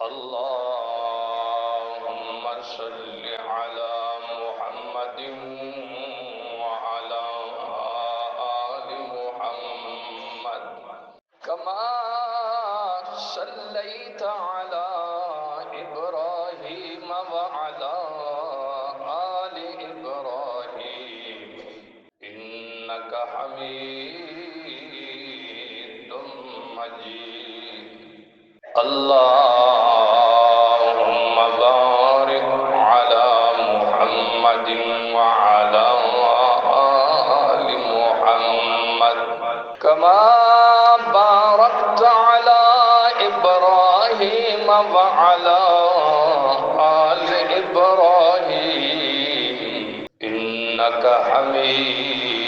اللهم صل على محمد وعلى آل محمد كما صليت على إبراهيم وعلى آل إبراهيم إنك حميد مجيد اللهم بارك على محمد وعلى آل محمد كما باركت على إبراهيم وعلى آل إبراهيم إنك حميد